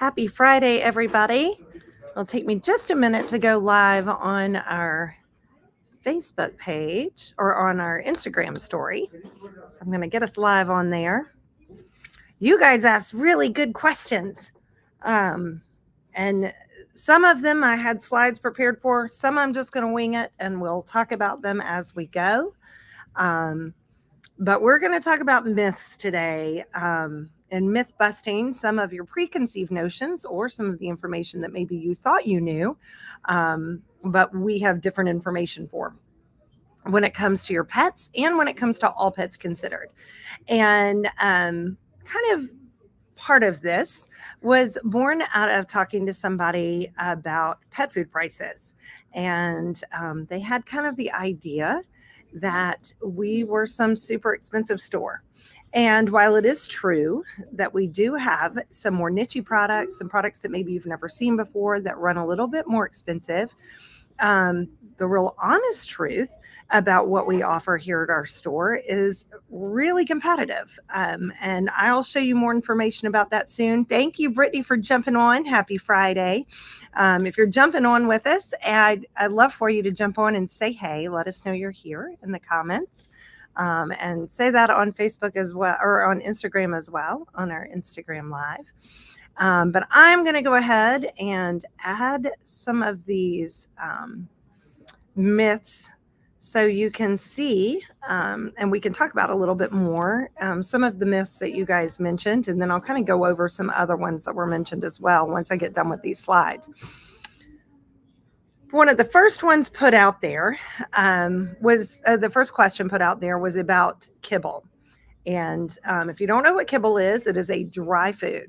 Happy Friday, everybody. It'll take me just a minute to go live on our Facebook page or on our Instagram story. So I'm going to get us live on there. You guys asked really good questions. And some of them I had slides prepared for. Some I'm just going to wing it and we'll talk about them as we go. But we're going to talk about myths today and myth busting some of your preconceived notions or some of the information that maybe you thought you knew, but we have different information for when it comes to your pets and when it comes to all pets considered. And kind of part of this was born out of talking to somebody about pet food prices. And they had kind of the idea that we were some super expensive store. And while it is true that we do have some more niche products, some products that maybe you've never seen before that run a little bit more expensive, the real honest truth about what we offer here at our store is really competitive. And I'll show you more information about that soon. Thank you, Brittany, for jumping on. Happy Friday. If you're jumping on with us, I'd love for you to jump on and say, hey, let us know you're here in the comments. And say that on Facebook as well, or on Instagram as well, on our Instagram Live. But I'm going to go ahead and add some of these myths so you can see, and we can talk about a little bit more, some of the myths that you guys mentioned, and then I'll kind of go over some other ones that were mentioned as well once I get done with these slides. One of the first ones put out there was the first question put out there was about kibble. And if you don't know what kibble is, it is a dry food.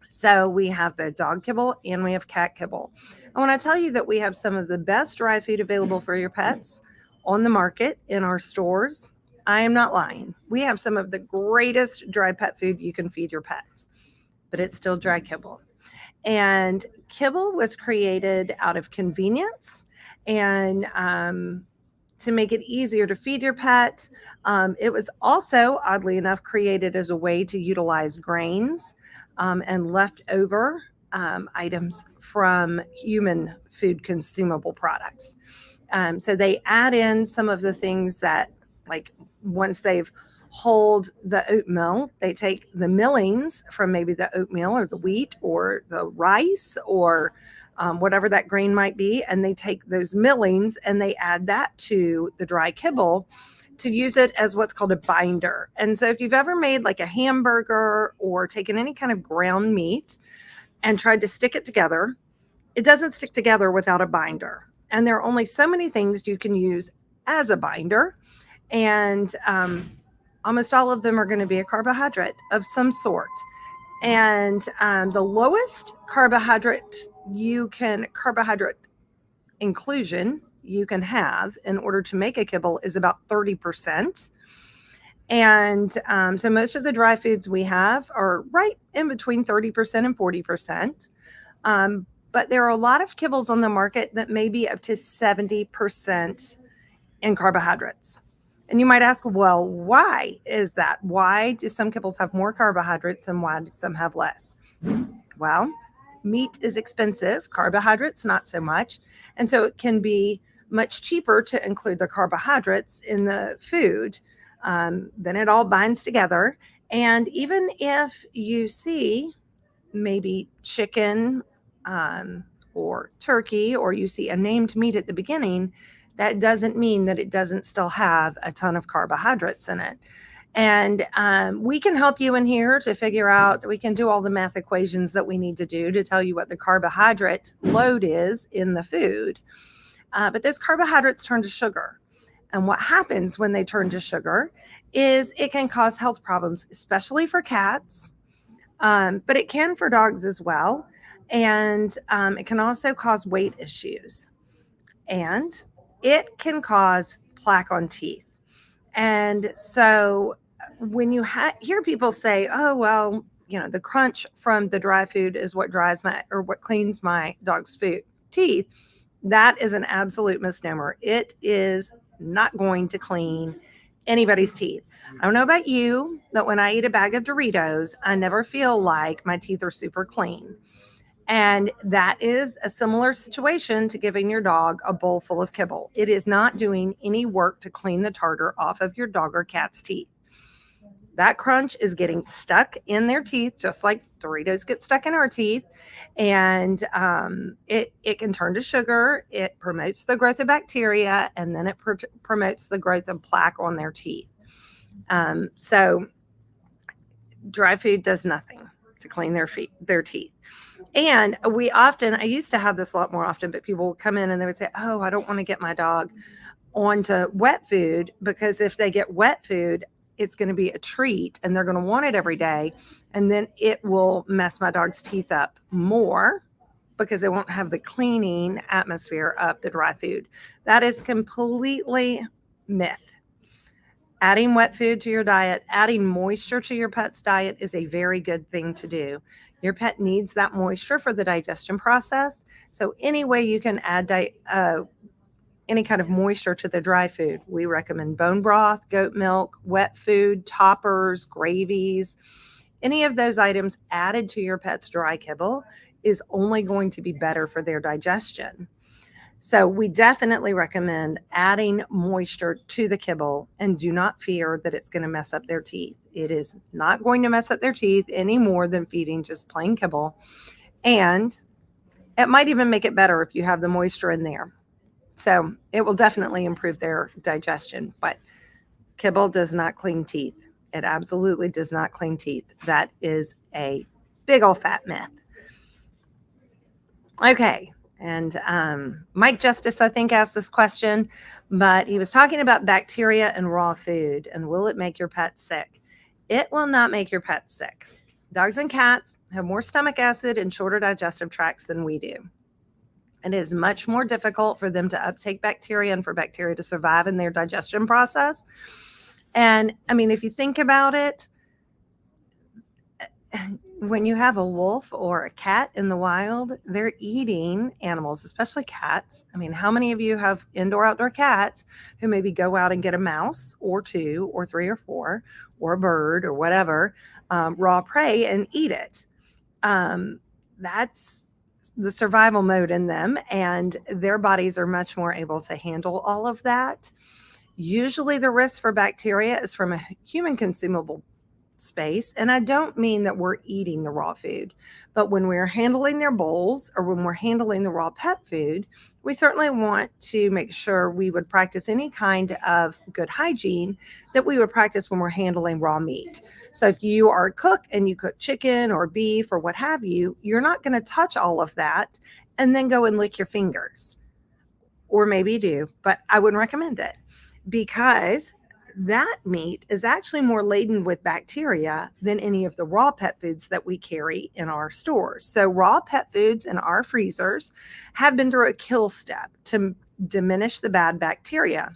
So we have both dog kibble and we have cat kibble. I want to tell you that we have some of the best dry food available for your pets on the market in our stores. I am not lying. We have some of the greatest dry pet food you can feed your pets, but it's still dry kibble. And kibble was created out of convenience and to make it easier to feed your pet. It was also, oddly enough, created as a way to utilize grains and leftover items from human food consumable products. So they add in some of the things that, like, once they've hold the oatmeal, they take the millings from maybe the oatmeal or the wheat or the rice or whatever that grain might be, and they take those millings and they add that to the dry kibble to use it as what's called a binder. And so if you've ever made like a hamburger or taken any kind of ground meat and tried to stick it together, it doesn't stick together without a binder. And there are only so many things you can use as a binder. And almost all of them are going to be a carbohydrate of some sort. And the lowest carbohydrate inclusion you can have in order to make a kibble is about 30%. And so most of the dry foods we have are right in between 30% and 40%. But there are a lot of kibbles on the market that may be up to 70% in carbohydrates. And you might ask, well, why is that? Why do some kibbles have more carbohydrates and why do some have less? Well, meat is expensive, carbohydrates not so much. And so it can be much cheaper to include the carbohydrates in the food. Then it all binds together. And even if you see maybe chicken or turkey, or you see a named meat at the beginning, that doesn't mean that it doesn't still have a ton of carbohydrates in it. And we can help you in here to figure out, we can do all the math equations that we need to do to tell you what the carbohydrate load is in the food. But those carbohydrates turn to sugar. And what happens when they turn to sugar is it can cause health problems, especially for cats, but it can for dogs as well. And it can also cause weight issues. And it can cause plaque on teeth. And so when you hear people say, oh, well, the crunch from the dry food is what what cleans my dog's teeth, that is an absolute misnomer. It is not going to clean anybody's teeth. I don't know about you, but when I eat a bag of Doritos, I never feel like my teeth are super clean. And that is a similar situation to giving your dog a bowl full of kibble. It is not doing any work to clean the tartar off of your dog or cat's teeth. That crunch is getting stuck in their teeth, just like Doritos get stuck in our teeth. And it can turn to sugar. It promotes the growth of bacteria, and then it promotes the growth of plaque on their teeth. So dry food does nothing to clean their teeth. And I used to have this a lot more often, but people would come in and they would say, oh, I don't want to get my dog onto wet food, because if they get wet food, it's going to be a treat and they're going to want it every day. And then it will mess my dog's teeth up more because they won't have the cleaning atmosphere of the dry food. That is completely myth. Adding wet food to your diet, adding moisture to your pet's diet is a very good thing to do. Your pet needs that moisture for the digestion process. So any way you can add any kind of moisture to the dry food, we recommend bone broth, goat milk, wet food, toppers, gravies. Any of those items added to your pet's dry kibble is only going to be better for their digestion. So we definitely recommend adding moisture to the kibble, and do not fear that it's going to mess up their teeth. It is not going to mess up their teeth any more than feeding just plain kibble. And it might even make it better if you have the moisture in there. So it will definitely improve their digestion, but kibble does not clean teeth. It absolutely does not clean teeth. That is a big old fat myth. Okay. And Mike Justice, I think, asked this question, but he was talking about bacteria and raw food, and will it make your pet sick? It will not make your pet sick. Dogs and cats have more stomach acid and shorter digestive tracts than we do. It is much more difficult for them to uptake bacteria and for bacteria to survive in their digestion process. And I mean, if you think about it, when you have a wolf or a cat in the wild, they're eating animals, especially cats. I mean, how many of you have indoor-outdoor cats who maybe go out and get a mouse or two or three or four or a bird or whatever, raw prey, and eat it? That's the survival mode in them, and their bodies are much more able to handle all of that. Usually the risk for bacteria is from a human consumable space. And I don't mean that we're eating the raw food, but when we're handling their bowls or when we're handling the raw pet food, we certainly want to make sure we would practice any kind of good hygiene that we would practice when we're handling raw meat. So if you are a cook and you cook chicken or beef or what have you, you're not going to touch all of that and then go and lick your fingers. Or maybe you do, but I wouldn't recommend it, because that meat is actually more laden with bacteria than any of the raw pet foods that we carry in our stores. So raw pet foods in our freezers have been through a kill step to diminish the bad bacteria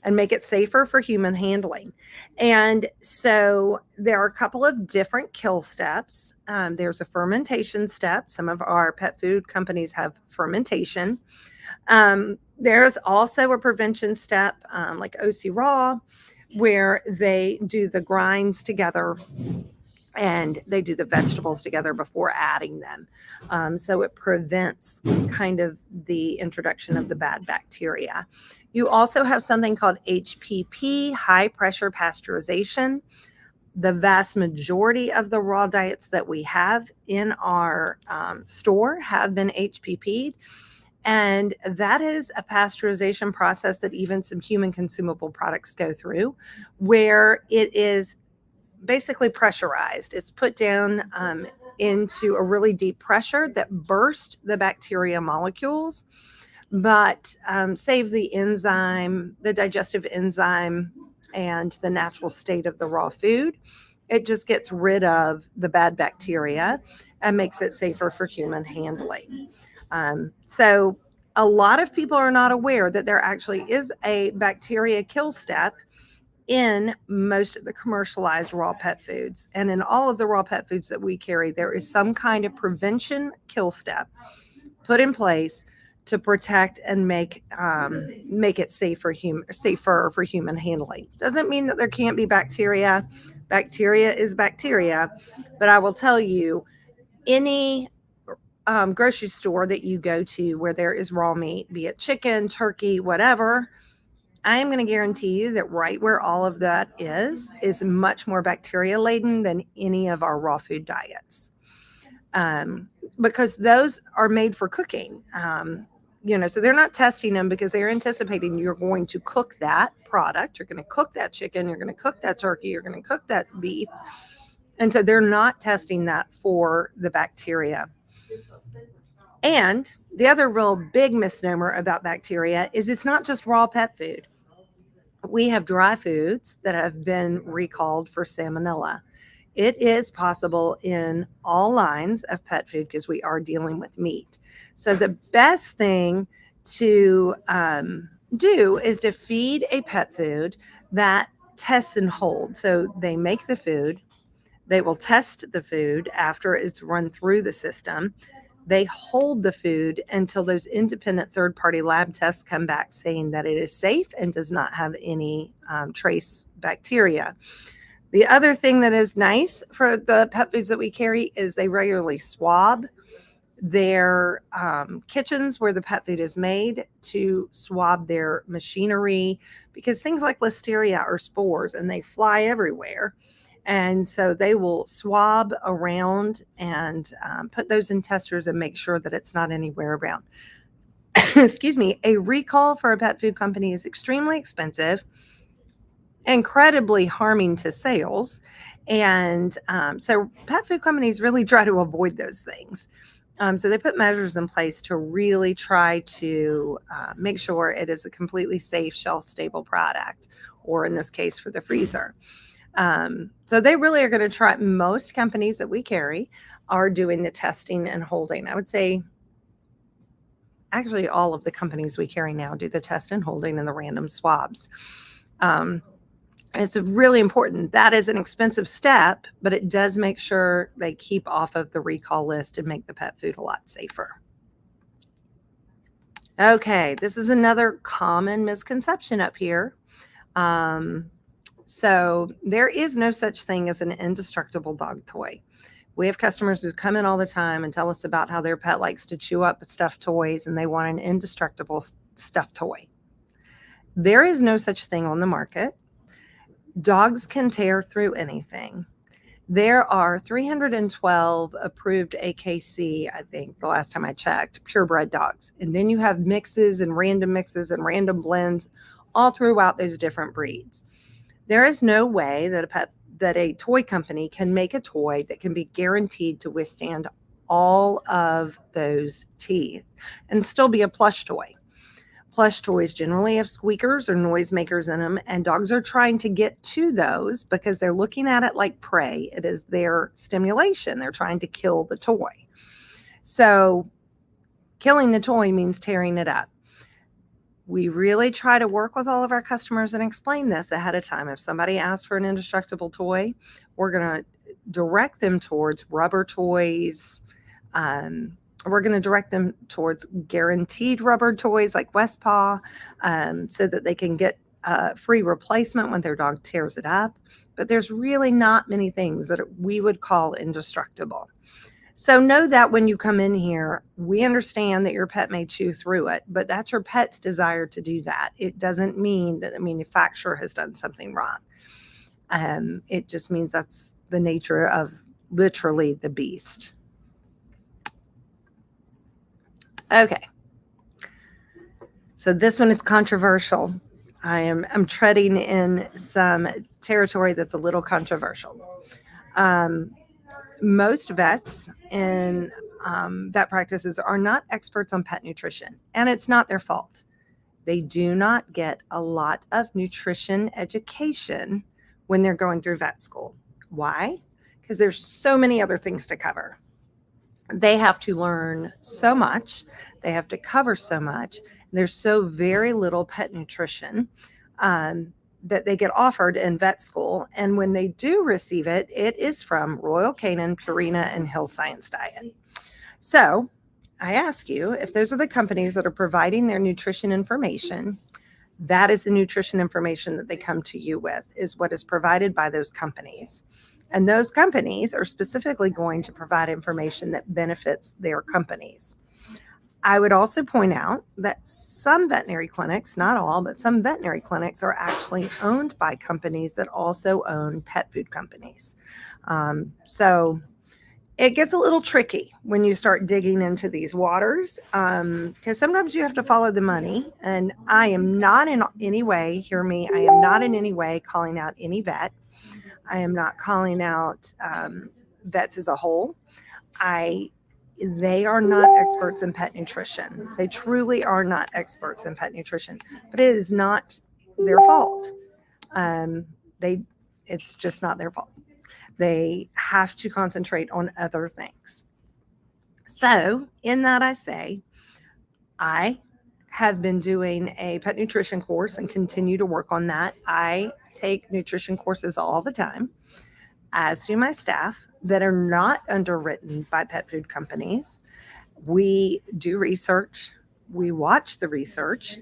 and make it safer for human handling. And so there are a couple of different kill steps. There's a fermentation step. Some of our pet food companies have fermentation. There's also a prevention step, like OC Raw, where they do the grinds together and they do the vegetables together before adding them. So it prevents kind of the introduction of the bad bacteria. You also have something called HPP, high pressure pasteurization. The vast majority of the raw diets that we have in our store have been HPP'd. And that is a pasteurization process that even some human consumable products go through, where it is basically pressurized. It's put down into a really deep pressure that bursts the bacteria molecules, but save the enzyme, the digestive enzyme, and the natural state of the raw food. It just gets rid of the bad bacteria and makes it safer for human handling. So a lot of people are not aware that there actually is a bacteria kill step in most of the commercialized raw pet foods. And in all of the raw pet foods that we carry, there is some kind of prevention kill step put in place to protect and make it safer for human handling. Doesn't mean that there can't be bacteria. Bacteria is bacteria, but I will tell you, any grocery store that you go to where there is raw meat, be it chicken, turkey, whatever, I am going to guarantee you that right where all of that is much more bacteria laden than any of our raw food diets. Because those are made for cooking. So they're not testing them because they're anticipating you're going to cook that product. You're going to cook that chicken. You're going to cook that turkey. You're going to cook that beef. And so they're not testing that for the bacteria. And the other real big misnomer about bacteria is it's not just raw pet food. We have dry foods that have been recalled for salmonella. It is possible in all lines of pet food because we are dealing with meat. So the best thing to do is to feed a pet food that tests and holds. So they make the food. They will test the food after it's run through the system. They hold the food until those independent third-party lab tests come back saying that it is safe and does not have any trace bacteria. The other thing that is nice for the pet foods that we carry is they regularly swab their kitchens where the pet food is made, to swab their machinery, because things like listeria are spores and they fly everywhere. And so they will swab around and put those in testers and make sure that it's not anywhere around. Excuse me. A recall for a pet food company is extremely expensive, incredibly harming to sales. And so pet food companies really try to avoid those things. So they put measures in place to really try to make sure it is a completely safe, shelf-stable product, or in this case, for the freezer. So they really are going to try. Most companies that we carry are doing the testing and holding. I would say actually all of the companies we carry now do the test and holding and the random swabs. It's really important. That is an expensive step, but it does make sure they keep off of the recall list and make the pet food a lot safer. Okay, this is another common misconception up here. So there is no such thing as an indestructible dog toy. We have customers who come in all the time and tell us about how their pet likes to chew up stuffed toys and they want an indestructible stuffed toy. There is no such thing on the market. Dogs can tear through anything. There are 312 approved AKC, I think, the last time I checked, purebred dogs. And then you have mixes and random blends all throughout those different breeds. There is no way that a toy company can make a toy that can be guaranteed to withstand all of those teeth and still be a plush toy. Plush toys generally have squeakers or noisemakers in them, and dogs are trying to get to those because they're looking at it like prey. It is their stimulation. They're trying to kill the toy. So killing the toy means tearing it up. We really try to work with all of our customers and explain this ahead of time. If somebody asks for an indestructible toy, we're going to direct them towards rubber toys. We're going to direct them towards guaranteed rubber toys like Westpaw, so that they can get a free replacement when their dog tears it up. But there's really not many things that we would call indestructible. So know that when you come in here, we understand that your pet may chew through it, but that's your pet's desire to do that. It doesn't mean that the manufacturer has done something wrong. It just means that's the nature of literally the beast. Okay. So this one is controversial. I'm treading in some territory that's a little controversial. Most vets in vet practices are not experts on pet nutrition, and it's not their fault. They do not get a lot of nutrition education when they're going through vet school. Why? Because there's so many other things to cover. They have to learn so much. They have to cover so much. There's so very little pet nutrition that they get offered in vet school. And when they do receive it, it is from Royal Canin, Purina, and Hill Science Diet. So I ask you, if those are the companies that are providing their nutrition information, that is the nutrition information that they come to you with, is what is provided by those companies. And those companies are specifically going to provide information that benefits their companies. I would also point out that some veterinary clinics, not all, but some veterinary clinics are actually owned by companies that also own pet food companies. So it gets a little tricky when you start digging into these waters, because sometimes you have to follow the money. And I am not in any way, hear me, I am not in any way calling out any vet. I am not calling out vets as a whole. They are not experts in pet nutrition. They truly are not experts in pet nutrition, but it is not their fault. Um, it's just not their fault. They have to concentrate on other things. So, in that, I say, I have been doing a pet nutrition course and continue to work on that. I take nutrition courses all the time, as do my staff, that are not underwritten by pet food companies. We do research, we watch the research,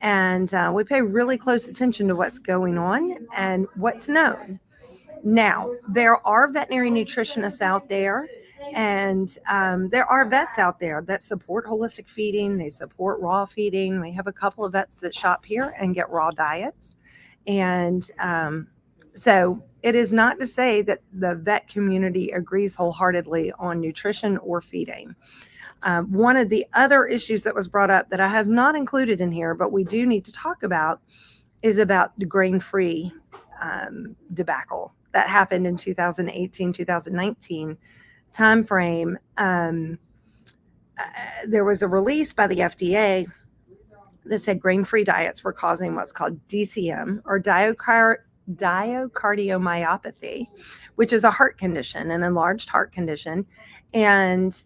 and we pay really close attention to what's going on and what's known. Now, there are veterinary nutritionists out there, and there are vets out there that support holistic feeding. They support raw feeding. We have a couple of vets that shop here and get raw diets. And so it is not to say that the vet community agrees wholeheartedly on nutrition or feeding. One of the other issues that was brought up that I have not included in here, but we do need to talk about, is about the grain-free debacle that happened in 2018, 2019 timeframe. There was a release by the FDA that said grain-free diets were causing what's called DCM, or diacardiomyopathy, which is a heart condition, an enlarged heart condition. And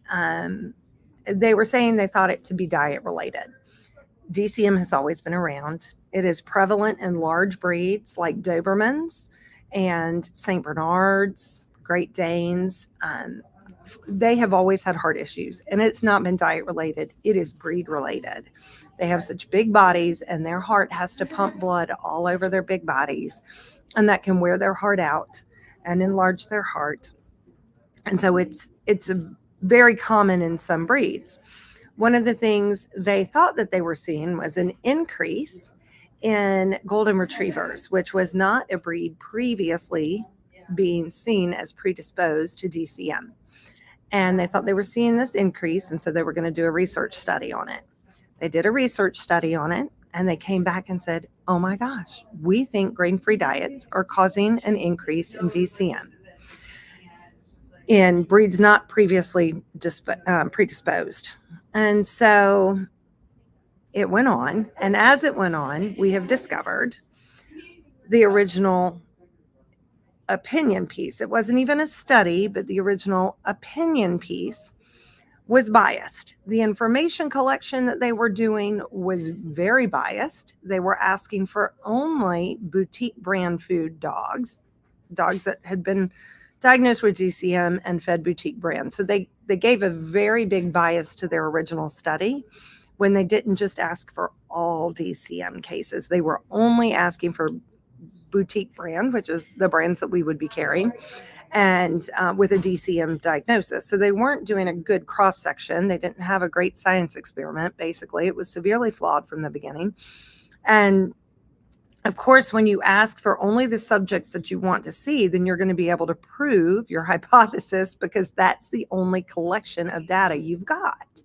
they were saying they thought it to be diet related. DCM has always been around. It is prevalent in large breeds like Dobermans and St. Bernards, Great Danes. They have always had heart issues, and it's not been diet related. It is breed related. They have such big bodies, and their heart has to pump blood all over their big bodies, and that can wear their heart out and enlarge their heart. And so it's very common in some breeds. One of the things they thought that they were seeing was an increase in golden retrievers, which was not a breed previously being seen as predisposed to DCM. And they thought they were seeing this increase, and so they were going to do a research study on it. They did a research study on it, and they came back and said, oh my gosh, we think grain-free diets are causing an increase in DCM in breeds not previously predisposed. And so it went on. And as it went on, we have discovered the original opinion piece. It wasn't even a study, but the original opinion piece was biased. The information collection that they were doing was very biased. They were asking for only boutique brand food dogs that had been diagnosed with DCM and fed boutique brands. So they gave a very big bias to their original study when they didn't just ask for all DCM cases. They were only asking for boutique brand, which is the brands that we would be carrying, and with a DCM diagnosis. So they weren't doing a good cross-section. They didn't have a great science experiment, basically. It was severely flawed from the beginning. And of course, when you ask for only the subjects that you want to see, then you're going to be able to prove your hypothesis, because that's the only collection of data you've got.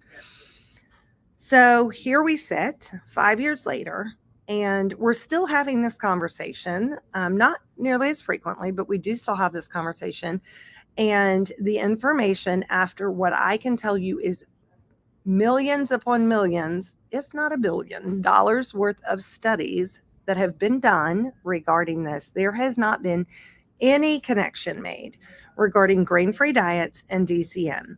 So here we sit 5 years later, and we're still having this conversation, not nearly as frequently, but we do still have this conversation. And the information, after what I can tell you is millions upon millions, if not $1 billion worth of studies that have been done regarding this, there has not been any connection made regarding grain-free diets and DCM.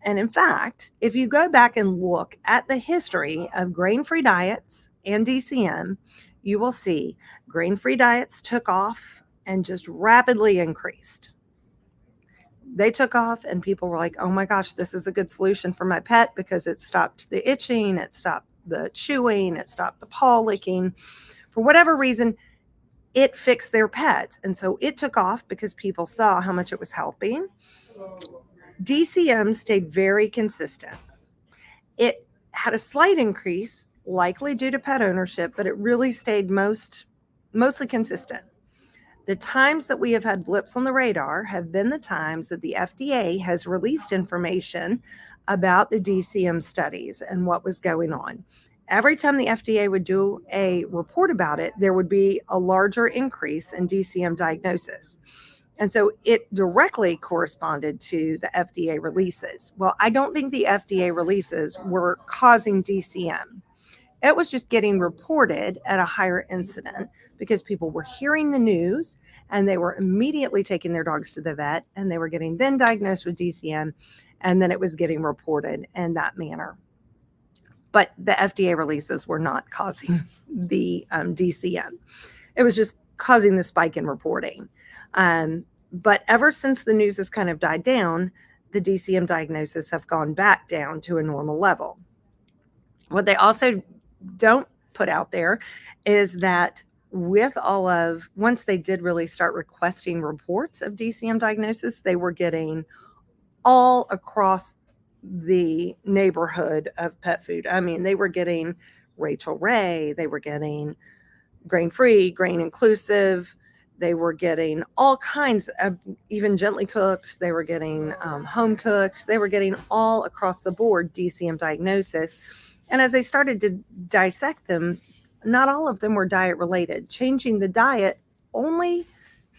And in fact, if you go back and look at the history of grain-free diets and DCM, you will see grain-free diets took off and just rapidly increased. they took off, and people were like, oh my gosh, this is a good solution for my pet because it stopped the itching, it stopped the chewing, it stopped the paw licking. For whatever reason, it fixed their pets. And so it took off because people saw how much it was helping. DCM stayed very consistent. It had a slight increase, likely due to pet ownership, but it really stayed mostly consistent. The times that we have had blips on the radar have been the times that the FDA has released information about the DCM studies and what was going on. Every time the FDA would do a report about it, there would be a larger increase in DCM diagnosis. And so it directly corresponded to the FDA releases. Well, I don't think the FDA releases were causing DCM. It was just getting reported at a higher incident because people were hearing the news and they were immediately taking their dogs to the vet, and they were getting then diagnosed with DCM, and then it was getting reported in that manner. But the FDA releases were not causing the DCM. It was just causing the spike in reporting. But ever since the news has kind of died down, the DCM diagnoses have gone back down to a normal level. What they also don't put out there is that once they did really start requesting reports of DCM diagnosis, they were getting all across the neighborhood of pet food. I mean, they were getting Rachel Ray, they were getting grain-free, grain-inclusive, they were getting all kinds of, even gently cooked, they were getting home cooked, they were getting all across the board DCM diagnosis. And as they started to dissect them, not all of them were diet related. Changing the diet only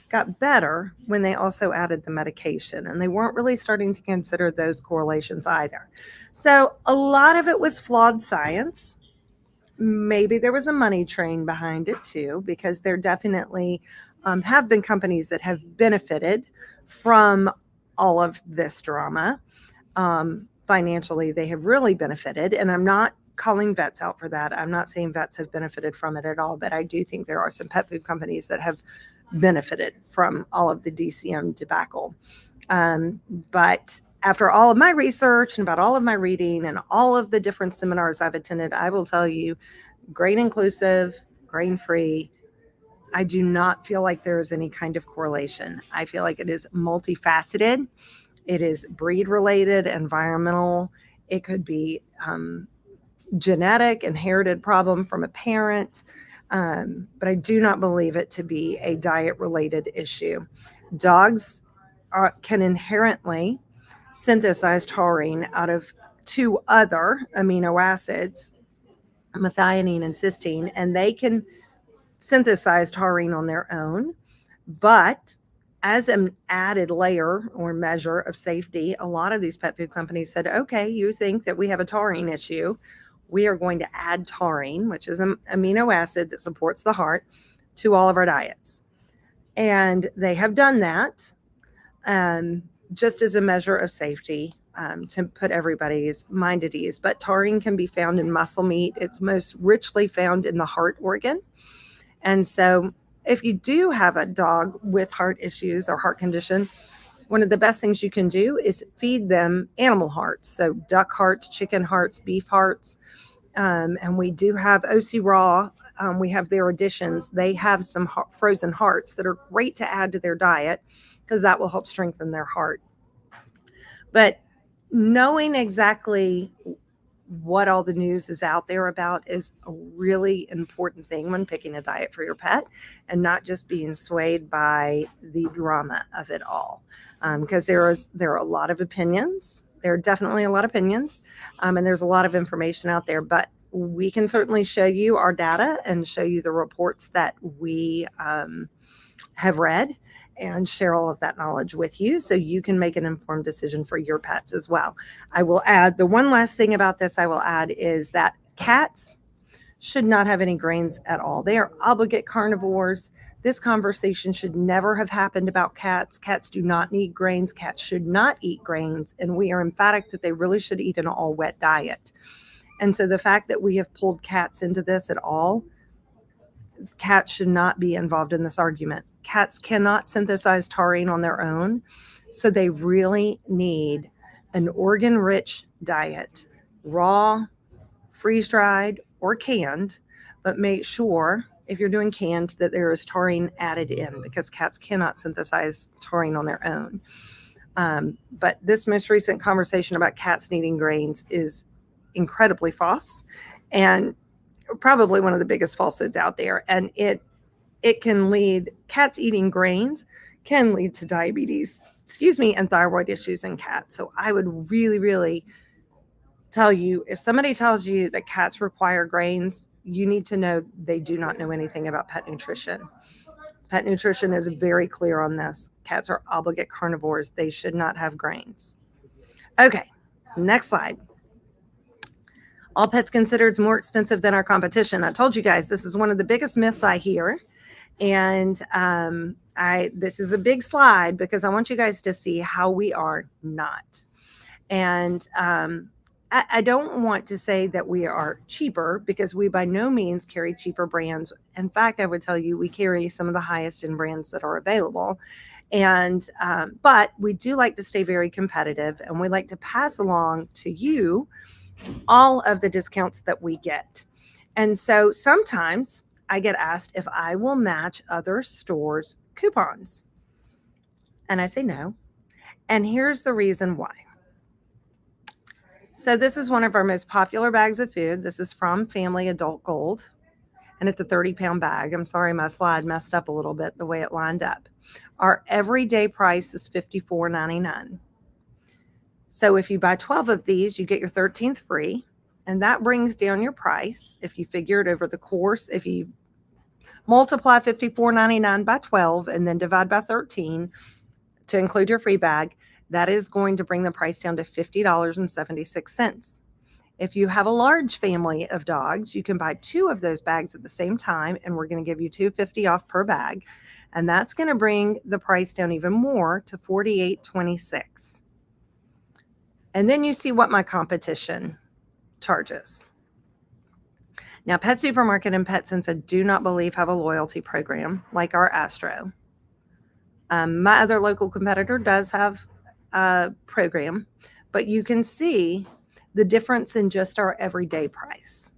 got better when they also added the medication, and they weren't really starting to consider those correlations either. So a lot of it was flawed science. Maybe there was a money train behind it too, because there definitely have been companies that have benefited from all of this drama. Financially, they have really benefited, and I'm not calling vets out for that. I'm not saying vets have benefited from it at all, but I do think there are some pet food companies that have benefited from all of the DCM debacle. But after all of my research and about all of my reading and all of the different seminars I've attended, I will tell you, grain inclusive, grain free, I do not feel like there is any kind of correlation. I feel like it is multifaceted. It is breed related, environmental. It could be genetic, inherited problem from a parent. But I do not believe it to be a diet related issue. Dogs can inherently synthesize taurine out of two other amino acids, methionine and cysteine, and they can synthesize taurine on their own. But as an added layer or measure of safety, a lot of these pet food companies said, okay, you think that we have a taurine issue. We are going to add taurine, which is an amino acid that supports the heart, to all of our diets. And they have done that just as a measure of safety, to put everybody's mind at ease. But taurine can be found in muscle meat. It's most richly found in the heart organ. And so if you do have a dog with heart issues or heart condition, one of the best things you can do is feed them animal hearts. So duck hearts, chicken hearts, beef hearts. And we do have OC Raw. We have their additions. They have some frozen hearts that are great to add to their diet because that will help strengthen their heart. But knowing exactly what all the news is out there about is a really important thing when picking a diet for your pet, and not just being swayed by the drama of it all. Because there are a lot of opinions. There are definitely a lot of opinions, and there's a lot of information out there, but we can certainly show you our data and show you the reports that we have read and share all of that knowledge with you so you can make an informed decision for your pets as well. I will add, the one last thing about this I will add is that cats should not have any grains at all. They are obligate carnivores. This conversation should never have happened about cats. Cats do not need grains. Cats should not eat grains. And we are emphatic that they really should eat an all wet diet. And so the fact that we have pulled cats into this at all, cats should not be involved in this argument. Cats cannot synthesize taurine on their own. So they really need an organ-rich diet, raw, freeze-dried, or canned, but make sure if you're doing canned that there is taurine added in because cats cannot synthesize taurine on their own. But this most recent conversation about cats needing grains is incredibly false and probably one of the biggest falsehoods out there. And it can lead, cats eating grains can lead to diabetes, and thyroid issues in cats. So I would really, really tell you, if somebody tells you that cats require grains, you need to know they do not know anything about pet nutrition. Pet nutrition is very clear on this. Cats are obligate carnivores. They should not have grains. Okay, next slide. All Pets Considered is more expensive than our competition. I told you guys this is one of the biggest myths I hear. And this is a big slide because I want you guys to see how we are not. And I don't want to say that we are cheaper because we by no means carry cheaper brands. In fact, I would tell you we carry some of the highest end brands that are available. And but we do like to stay very competitive, and we like to pass along to you all of the discounts that we get. And so sometimes I get asked if I will match other stores' coupons. And I say no. And here's the reason why. So this is one of our most popular bags of food. This is from Family Adult Gold, and it's a 30-pound bag. I'm sorry, my slide messed up a little bit the way it lined up. Our everyday price is $54.99. So if you buy 12 of these, you get your 13th free, and that brings down your price. If you figure it over the course, if you multiply $54.99 by 12 and then divide by 13 to include your free bag, that is going to bring the price down to $50.76. If you have a large family of dogs, you can buy 2 of those bags at the same time, and we're going to give you $2.50 off per bag. And that's going to bring the price down even more to $48.26. And then you see what my competition charges. Now, Pet Supermarket and PetSense, I do not believe have a loyalty program like our Astro. My other local competitor does have a program, but you can see the difference in just our everyday price.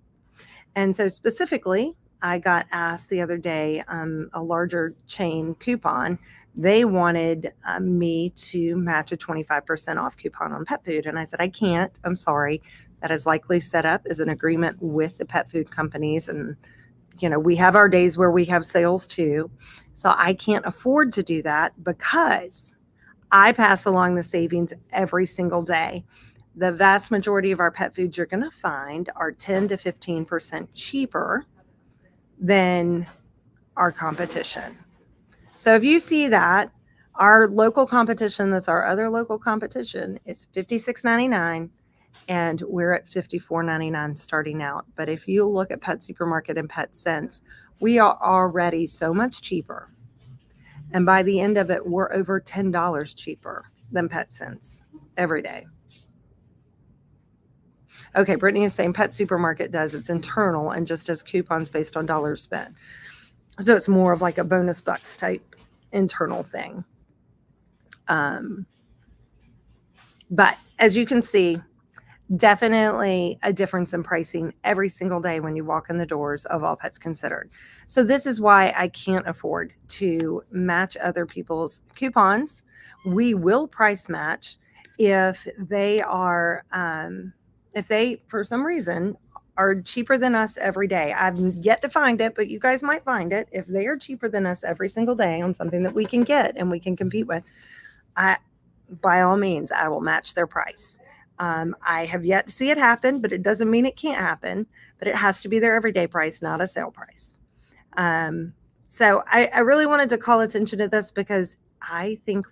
And so specifically, I got asked the other day, a larger chain coupon, they wanted me to match a 25% off coupon on pet food. And I said, I can't, I'm sorry. That is likely set up as an agreement with the pet food companies. And, we have our days where we have sales too. So I can't afford to do that because I pass along the savings every single day. The vast majority of our pet foods you're going to find are 10 to 15% cheaper than our competition. So if you see that, our local competition, that's our other local competition, is $56.99, and we're at $54.99 starting out. But if you look at Pet Supermarket and PetSense, we are already so much cheaper. And by the end of it, we're over $10 cheaper than PetSense every day. Okay, Brittany is saying Pet Supermarket does. It's internal and just does coupons based on dollars spent. So it's more of like a bonus bucks type internal thing. But as you can see, definitely a difference in pricing every single day when you walk in the doors of All Pets Considered. So this is why I can't afford to match other people's coupons. We will price match if they are, if they, for some reason, are cheaper than us every day. I've yet to find it, but you guys might find it. If they are cheaper than us every single day on something that we can get and we can compete with, by all means, I will match their price. I have yet to see it happen, but it doesn't mean it can't happen. But it has to be their everyday price, not a sale price. So I really wanted to call attention to this because I think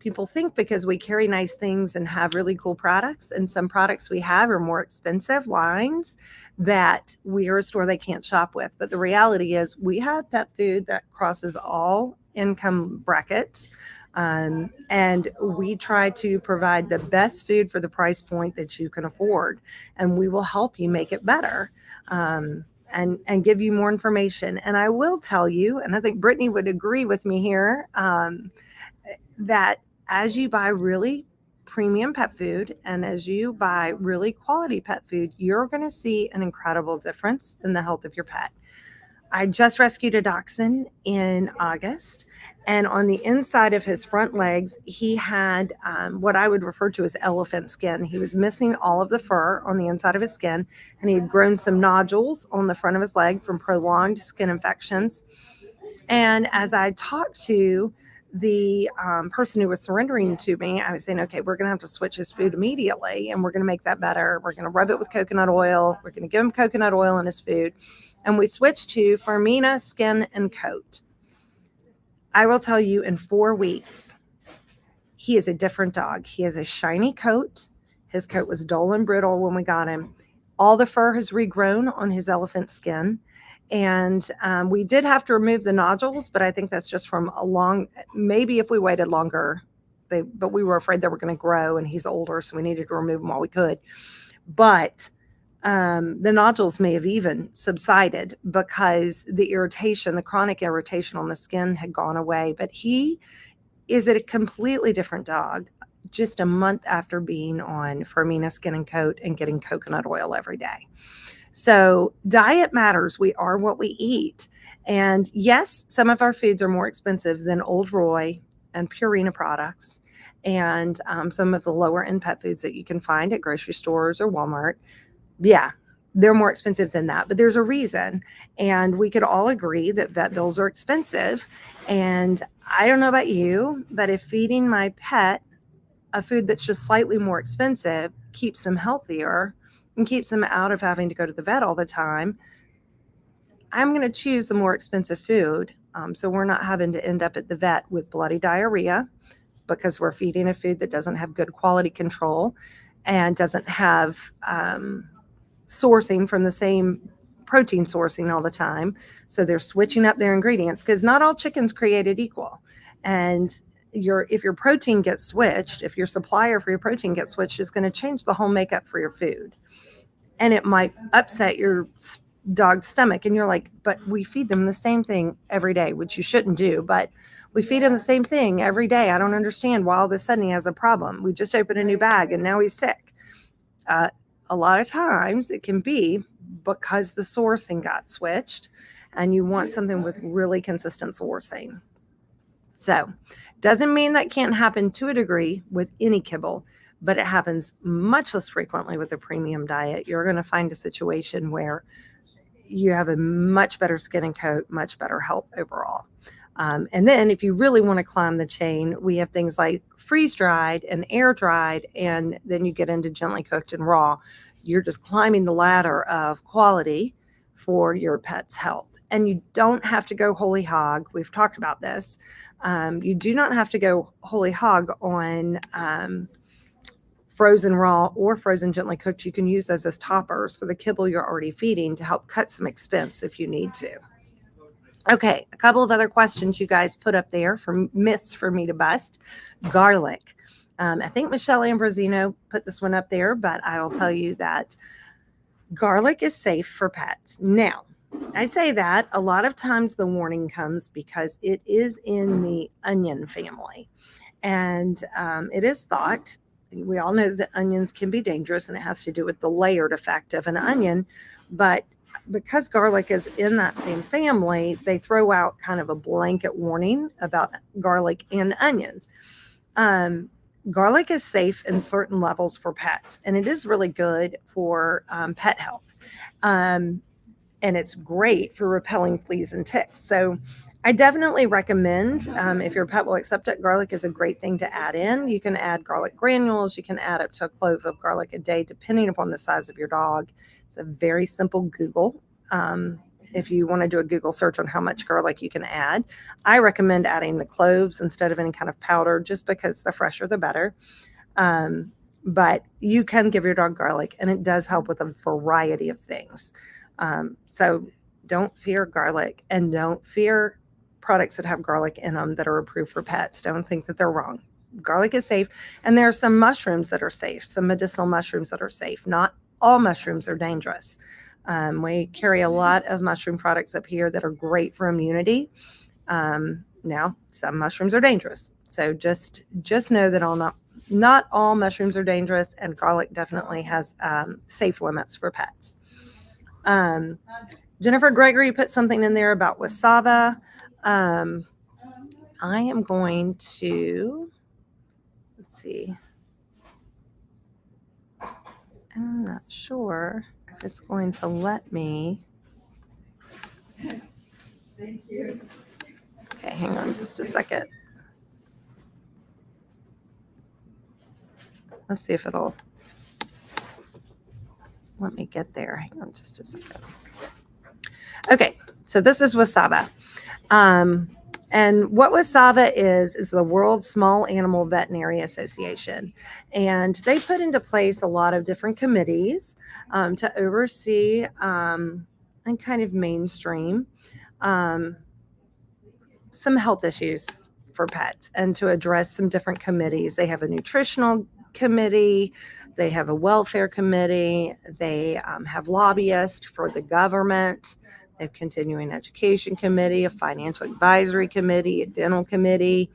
people think because we carry nice things and have really cool products, and some products we have are more expensive lines, that we are a store they can't shop with. But the reality is we have pet food that crosses all income brackets. And we try to provide the best food for the price point that you can afford, and we will help you make it better, and give you more information. And I will tell you, and I think Brittany would agree with me here, that as you buy really premium pet food and as you buy really quality pet food, you're going to see an incredible difference in the health of your pet. I just rescued a dachshund in August, and on the inside of his front legs, he had what I would refer to as elephant skin. He was missing all of the fur on the inside of his skin, and he had grown some nodules on the front of his leg from prolonged skin infections. And as I talked to the person who was surrendering to me, I was saying, okay, we're going to have to switch his food immediately, and we're going to make that better. We're going to rub it with coconut oil. We're going to give him coconut oil in his food. And we switched to Firmina Skin and Coat. I will tell you, in 4 weeks, he is a different dog. He has a shiny coat. His coat was dull and brittle when we got him. All the fur has regrown on his elephant skin. And we did have to remove the nodules, but I think that's just from maybe if we waited longer, but we were afraid they were going to grow, and he's older, so we needed to remove them while we could. But the nodules may have even subsided because the chronic irritation on the skin had gone away. But he is a completely different dog just a month after being on Firmina Skin and Coat and getting coconut oil every day. So diet matters. We are what we eat. And yes, some of our foods are more expensive than Old Roy and Purina products and some of the lower end pet foods that you can find at grocery stores or Walmart. Yeah, they're more expensive than that, but there's a reason. And we could all agree that vet bills are expensive. And I don't know about you, but if feeding my pet a food that's just slightly more expensive keeps them healthier and keeps them out of having to go to the vet all the time, I'm going to choose the more expensive food. So we're not having to end up at the vet with bloody diarrhea because we're feeding a food that doesn't have good quality control and doesn't have sourcing from the same protein sourcing all the time. So they're switching up their ingredients because not all chicken's created equal. And if your protein gets switched, if your supplier for your protein gets switched, it's going to change the whole makeup for your food. And it might upset your dog's stomach. And you're like, but we feed them the same thing every day, which you shouldn't do. But we feed him the same thing every day. I don't understand why all of a sudden he has a problem. We just opened a new bag and now he's sick. A lot of times it can be because the sourcing got switched and you want something with really consistent sourcing. So doesn't mean that can't happen to a degree with any kibble, but it happens much less frequently with a premium diet. You're going to find a situation where you have a much better skin and coat, much better health overall. And then if you really want to climb the chain, we have things like freeze-dried and air-dried, and then you get into gently cooked and raw. You're just climbing the ladder of quality for your pet's health. And you don't have to go wholly hog. We've talked about this. You do not have to go wholly hog on frozen raw or frozen gently cooked. You can use those as toppers for the kibble you're already feeding to help cut some expense if you need to. Okay, a couple of other questions you guys put up there for myths for me to bust. Garlic. I think Michelle Ambrosino put this one up there, but I will tell you that garlic is safe for pets. Now, I say that a lot of times the warning comes because it is in the onion family. And it is thought, we all know that onions can be dangerous, and it has to do with the layered effect of an onion. But because garlic is in that same family, they throw out kind of a blanket warning about garlic and onions. Garlic is safe in certain levels for pets, and it is really good for pet health. And it's great for repelling fleas and ticks. So I definitely recommend, if your pet will accept it, garlic is a great thing to add in. You can add garlic granules. You can add up to a clove of garlic a day, depending upon the size of your dog. It's a very simple Google. If you want to do a Google search on how much garlic you can add, I recommend adding the cloves instead of any kind of powder, just because the fresher, the better. But you can give your dog garlic, and it does help with a variety of things. So don't fear garlic, and don't fear products that have garlic in them that are approved for pets. Don't think that they're wrong. Garlic is safe. And there are some mushrooms that are safe, some medicinal mushrooms that are safe. Not all mushrooms are dangerous. We carry a lot of mushroom products up here that are great for immunity. Now, some mushrooms are dangerous. So just know that not all mushrooms are dangerous, and garlic definitely has safe limits for pets. Jennifer Gregory put something in there about wasava. I am going to, let's see. I'm not sure if it's going to let me. Thank you. Okay, hang on just a second. Let's see if it'll let me get there. Hang on just a second. Okay, so this is wasava. And what WASAVA is the World Small Animal Veterinary Association. And they put into place a lot of different committees to oversee and kind of mainstream some health issues for pets and to address some different committees. They have a nutritional committee, they have a welfare committee, they have lobbyists for the government. They have continuing education committee, a financial advisory committee, a dental committee.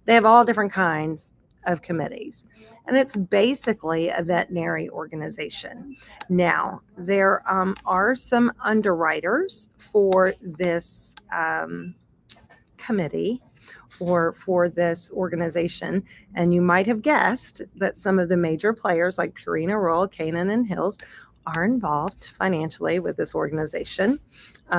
They have all different kinds of committees. And it's basically a veterinary organization. Now, there are some underwriters for this committee or for this organization. And you might have guessed that some of the major players like Purina, Royal Canin, and Hills are involved financially with this organization.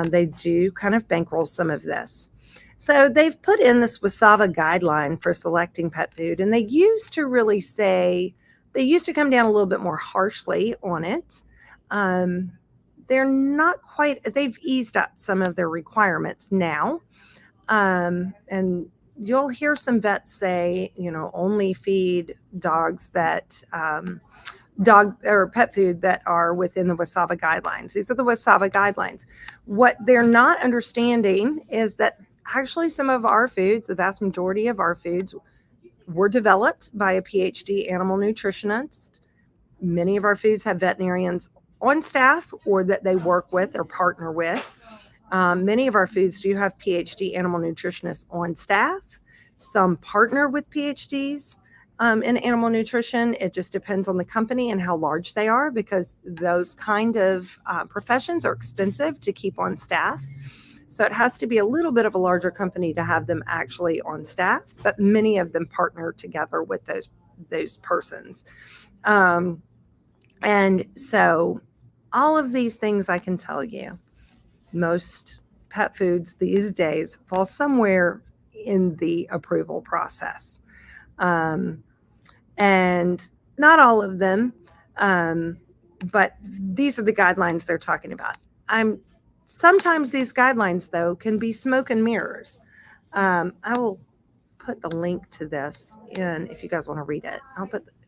They do kind of bankroll some of this. So they've put in this WASAVA guideline for selecting pet food, and they used to really say, they used to come down a little bit more harshly on it. They're not quite, they've eased up some of their requirements now. And you'll hear some vets say, only feed dogs that, dog or pet food that are within the WASAVA guidelines. These are the WASAVA guidelines. What they're not understanding is that actually some of our foods, the vast majority of our foods, were developed by a PhD animal nutritionist. Many of our foods have veterinarians on staff or that they work with or partner with. Many of our foods do have PhD animal nutritionists on staff. Some partner with PhDs in animal nutrition. It just depends on the company and how large they are, because those kind of professions are expensive to keep on staff. So it has to be a little bit of a larger company to have them actually on staff, but many of them partner together with those persons. And so all of these things I can tell you, most pet foods these days fall somewhere in the approval process. And not all of them, but these are the guidelines they're talking about. Sometimes these guidelines, though, can be smoke and mirrors. I will put the link to this in if you guys want to read it.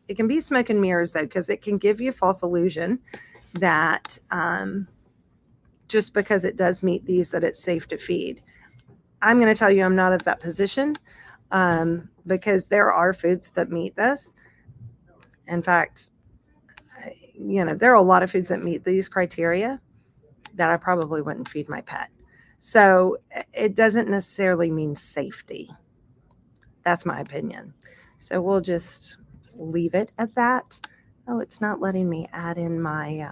It can be smoke and mirrors, though, because it can give you a false illusion that just because it does meet these, that it's safe to feed. I'm going to tell you I'm not of that position because there are foods that meet this. In fact, there are a lot of foods that meet these criteria that I probably wouldn't feed my pet. So it doesn't necessarily mean safety. That's my opinion. So we'll just leave it at that. Oh, it's not letting me add in my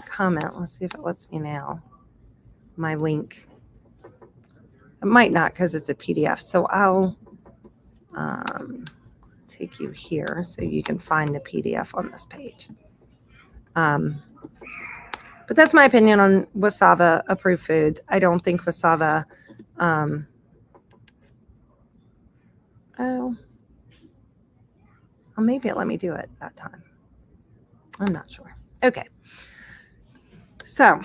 comment. Let's see if it lets me now. My link. It might not because it's a PDF. So I'll take you here so you can find the PDF on this page. But that's my opinion on WASAVA approved foods. I don't think WASAVA, maybe it let me do it that time. I'm not sure. Okay. So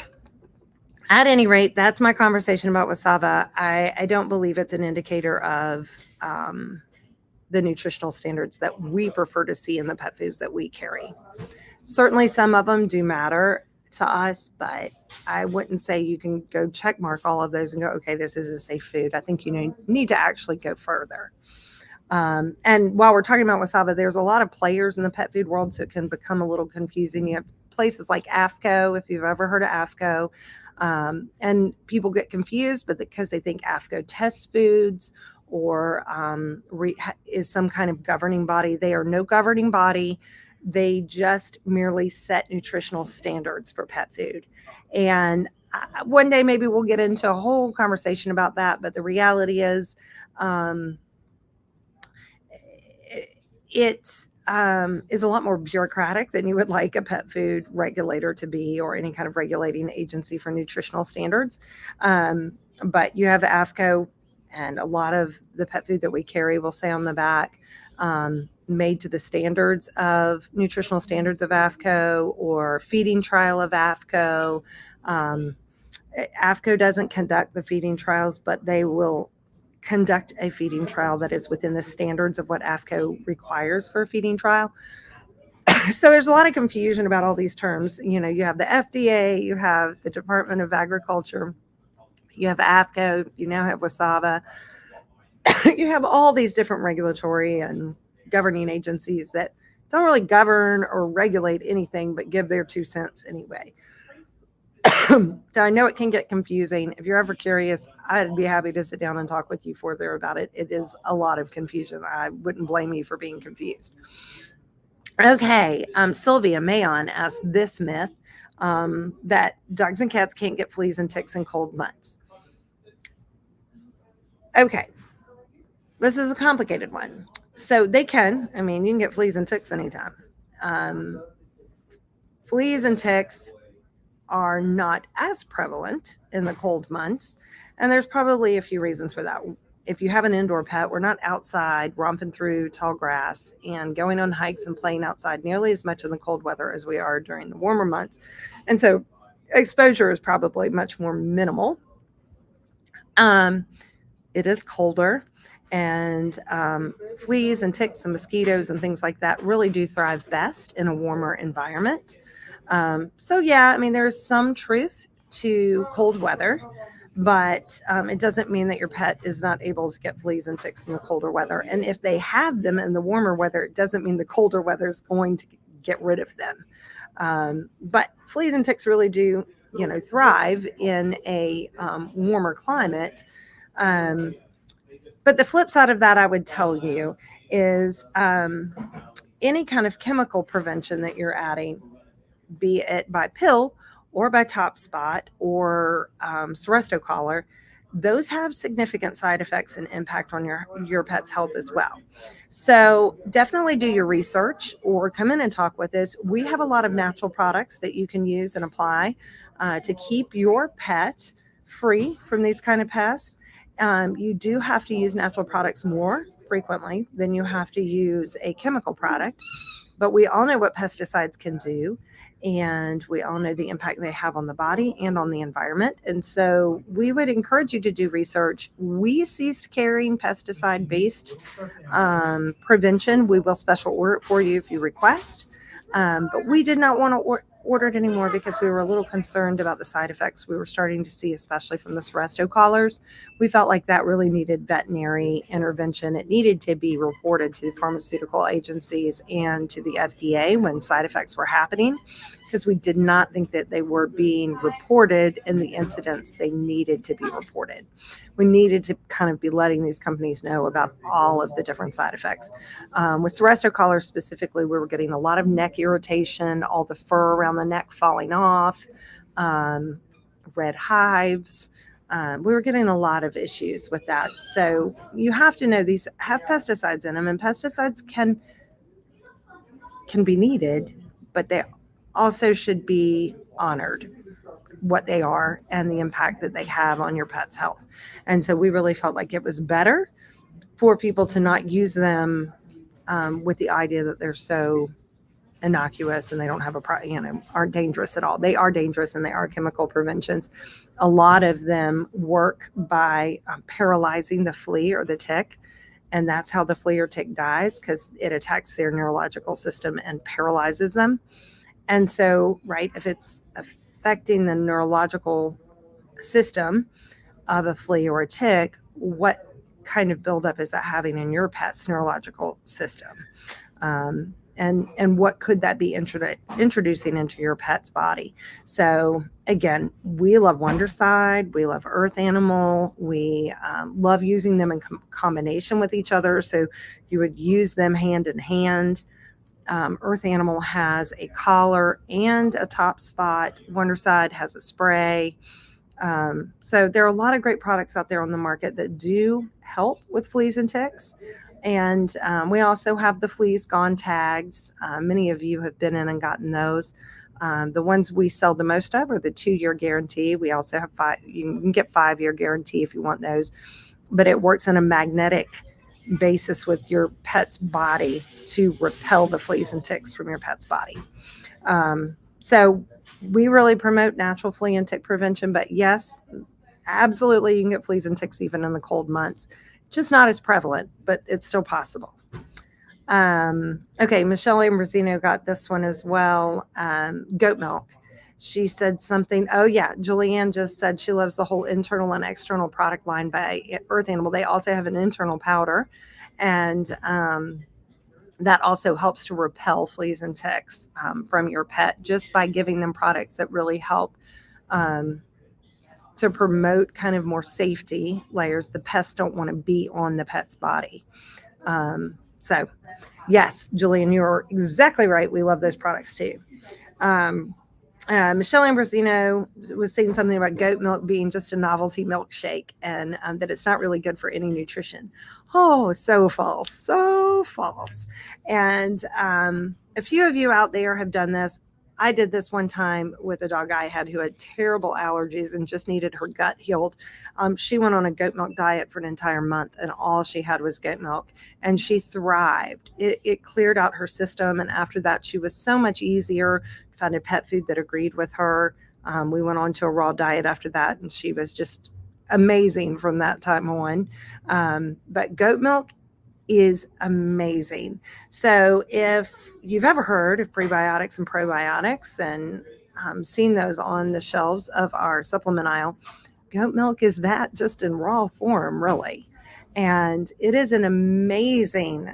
at any rate, that's my conversation about WASAVA. I don't believe it's an indicator of the nutritional standards that we prefer to see in the pet foods that we carry. Certainly some of them do matter to us, but I wouldn't say you can go check mark all of those and go, okay, this is a safe food. I think you need to actually go further. And while we're talking about WASAVA, there's a lot of players in the pet food world, so it can become a little confusing. You have places like AFCO, if you've ever heard of AFCO, and people get confused, but because they think AFCO tests foods or is some kind of governing body. They are no governing body. They just merely set nutritional standards for pet food. And one day maybe we'll get into a whole conversation about that. But the reality is, it is a lot more bureaucratic than you would like a pet food regulator to be, or any kind of regulating agency for nutritional standards. But you have AFCO, and a lot of the pet food that we carry will say on the back, made to the standards of nutritional standards of AFCO, or feeding trial of AFCO. AFCO doesn't conduct the feeding trials, but they will conduct a feeding trial that is within the standards of what AFCO requires for a feeding trial. So there's a lot of confusion about all these terms. You know, you have the FDA, you have the Department of Agriculture, you have AFCO, you now have WASAVA. You have all these different regulatory and governing agencies that don't really govern or regulate anything, but give their 2 cents anyway. So I know it can get confusing. If you're ever curious, I'd be happy to sit down and talk with you further about it. It is a lot of confusion. I wouldn't blame you for being confused. Okay, Sylvia Mayon asked this myth, that dogs and cats can't get fleas and ticks in cold months. Okay, this is a complicated one. So they can. I mean, you can get fleas and ticks anytime. Fleas and ticks are not as prevalent in the cold months, and there's probably a few reasons for that. If you have an indoor pet, we're not outside romping through tall grass and going on hikes and playing outside nearly as much in the cold weather as we are during the warmer months, and so exposure is probably much more minimal. It is colder, and fleas and ticks and mosquitoes and things like that really do thrive best in a warmer environment. So yeah, I mean, there's some truth to cold weather, but it doesn't mean that your pet is not able to get fleas and ticks in the colder weather. And if they have them in the warmer weather, it doesn't mean the colder weather is going to get rid of them. But fleas and ticks really do, thrive in a warmer climate. But the flip side of that, I would tell you, is any kind of chemical prevention that you're adding, be it by pill or by top spot or Seresto collar, those have significant side effects and impact on your pet's health as well. So definitely do your research or come in and talk with us. We have a lot of natural products that you can use and apply to keep your pet free from these kind of pests. You do have to use natural products more frequently than you have to use a chemical product, but we all know what pesticides can do, and we all know the impact they have on the body and on the environment. And so we would encourage you to do research. We ceased carrying pesticide-based prevention. We will special order it for you if you request, but we did not want to order it anymore because we were a little concerned about the side effects we were starting to see, especially from the Seresto collars. We felt like that really needed veterinary intervention. It needed to be reported to the pharmaceutical agencies and to the FDA when side effects were happening, because we did not think that they were being reported in the incidents they needed to be reported. We needed to kind of be letting these companies know about all of the different side effects. With Seresto collars specifically, we were getting a lot of neck irritation, all the fur around the neck falling off, red hives. We were getting a lot of issues with that. So you have to know these have pesticides in them, and pesticides can be needed, but they also should be honored, what they are and the impact that they have on your pet's health. And so we really felt like it was better for people to not use them with the idea that they're so innocuous and they don't have aren't dangerous at all. They are dangerous, and they are chemical preventions. A lot of them work by paralyzing the flea or the tick. And that's how the flea or tick dies, because it attacks their neurological system and paralyzes them. And so, right, if it's affecting the neurological system of a flea or a tick, what kind of buildup is that having in your pet's neurological system? And what could that be introducing into your pet's body? So Again, we love Wondercide. We love Earth Animal. We love using them in combination with each other. So you would use them hand in hand. Earth Animal has a collar and a top spot. Wondercide has a spray. So there are a lot of great products out there on the market that do help with fleas and ticks. And we also have the Fleas Gone tags. Many of you have been in and gotten those. The ones we sell the most of are the 2-year guarantee. We also have you can get 5-year guarantee if you want those, but it works on a magnetic basis with your pet's body to repel the fleas and ticks from your pet's body. So we really promote natural flea and tick prevention, but yes, absolutely, you can get fleas and ticks even in the cold months. Just not as prevalent, but it's still possible. Okay, Michelle Ambrosino got this one as well. Goat milk. She said something. Oh, yeah. Julianne just said she loves the whole internal and external product line by Earth Animal. They also have an internal powder, and that also helps to repel fleas and ticks from your pet just by giving them products that really help to promote kind of more safety layers. The pests don't want to be on the pet's body. So, yes, Julian, you're exactly right. We love those products too. Michelle Ambrosino was saying something about goat milk being just a novelty milkshake and that it's not really good for any nutrition. Oh, so false, so false. And a few of you out there have done this. I did this one time with a dog I had who had terrible allergies and just needed her gut healed. She went on a goat milk diet for an entire month, and all she had was goat milk, and she thrived. It cleared out her system, and after that, she was so much easier. Found a pet food that agreed with her. We went on to a raw diet after that, and she was just amazing from that time on. But goat milk is amazing. So if you've ever heard of prebiotics and probiotics and seen those on the shelves of our supplement aisle, goat milk is that just in raw form, really. And it is an amazing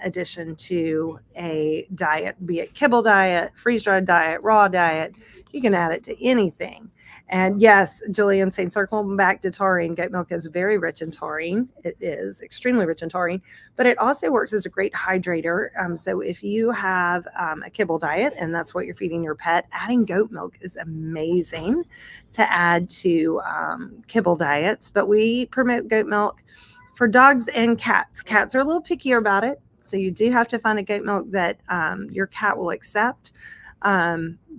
addition to a diet, be it kibble diet, freeze-dried diet, raw diet. You can add it to anything. And yes, Julian saying, circling back to taurine, goat milk is very rich in taurine. It is extremely rich in taurine, but it also works as a great hydrator. So if you have a kibble diet and that's what you're feeding your pet, adding goat milk is amazing to add to kibble diets. But we promote goat milk for dogs and cats. Cats are a little pickier about it, so you do have to find a goat milk that your cat will accept.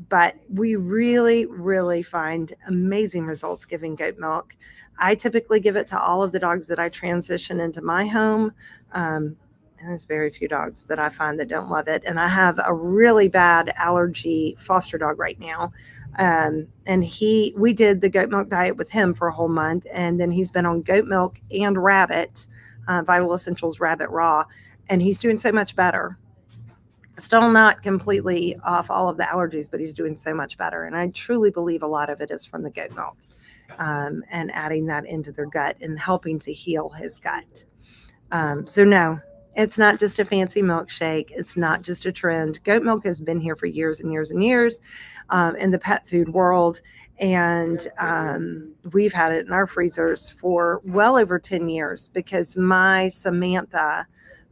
But we really find amazing results giving goat milk. I typically give it to all of the dogs that I transition into my home. And there's very few dogs that I find that don't love it. And I have a really bad allergy foster dog right now. And we did the goat milk diet with him for a whole month. And then he's been on goat milk and rabbit, Vital Essentials Rabbit Raw. And he's doing so much better. Still not completely off all of the allergies, but he's doing so much better. And I truly believe a lot of it is from the goat milk and adding that into their gut and helping to heal his gut. So no, it's not just a fancy milkshake. It's not just a trend. Goat milk has been here for years and years and years in the pet food world. And we've had it in our freezers for well over 10 years because my Samantha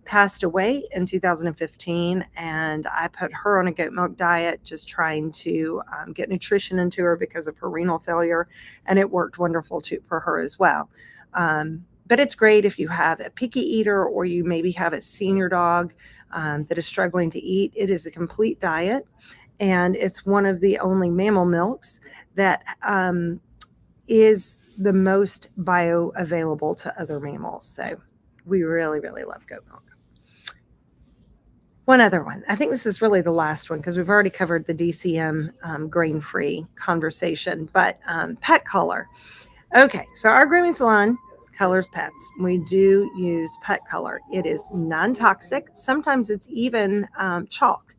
passed away in 2015, and I put her on a goat milk diet, just trying to get nutrition into her because of her renal failure, and it worked wonderful for her as well. But it's great if you have a picky eater or you maybe have a senior dog that is struggling to eat. It is a complete diet, and it's one of the only mammal milks that is the most bioavailable to other mammals. So we really love goat milk. One other one. I think this is really the last one because we've already covered the DCM grain-free conversation, but pet color. Okay, so our grooming salon colors pets. We do use pet color. It is non-toxic. Sometimes it's even chalk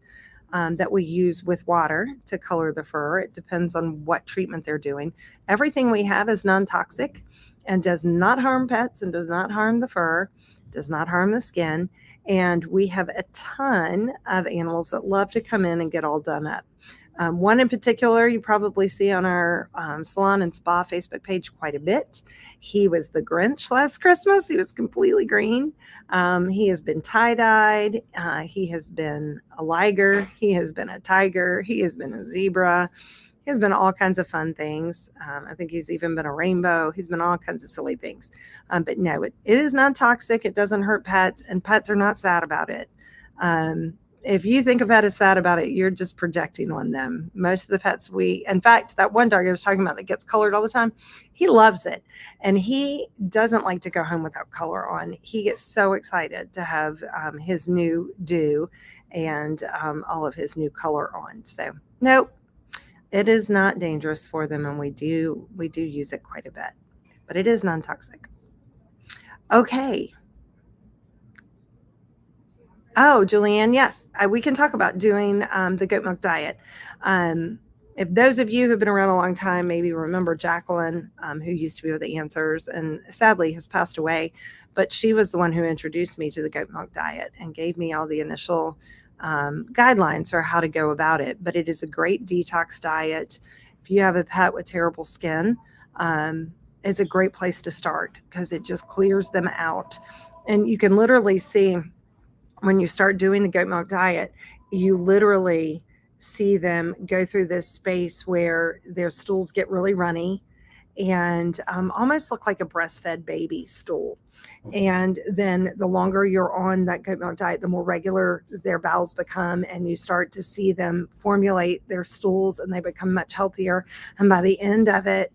that we use with water to color the fur. It depends on what treatment they're doing. Everything we have is non-toxic and does not harm pets and does not harm the fur, does not harm the skin. And we have a ton of animals that love to come in and get all done up. One in particular you probably see on our Salon and Spa Facebook page quite a bit. He was the Grinch last Christmas. He was completely green. He has been tie-dyed. He has been a liger. He has been a tiger. He has been a zebra. He has been all kinds of fun things. I think he's even been a rainbow. He's been all kinds of silly things. But no, it is non-toxic. It doesn't hurt pets, and pets are not sad about it. If you think a pet is sad about it, you're just projecting on them. Most of the pets in fact, that one dog I was talking about that gets colored all the time, he loves it. And he doesn't like to go home without color on. He gets so excited to have his new dew and all of his new color on. So, nope, it is not dangerous for them. And we do use it quite a bit, but it is non-toxic. Okay. Oh, Julianne, yes, we can talk about doing the goat milk diet. If those of you who've been around a long time maybe remember Jacqueline, who used to be with the Answers and sadly has passed away, but she was the one who introduced me to the goat milk diet and gave me all the initial guidelines for how to go about it. But it is a great detox diet. If you have a pet with terrible skin, it's a great place to start because it just clears them out. And you can literally see when you start doing the goat milk diet, you literally see them go through this space where their stools get really runny and almost look like a breastfed baby stool. And then the longer you're on that goat milk diet, the more regular their bowels become, and you start to see them formulate their stools and they become much healthier. And by the end of it,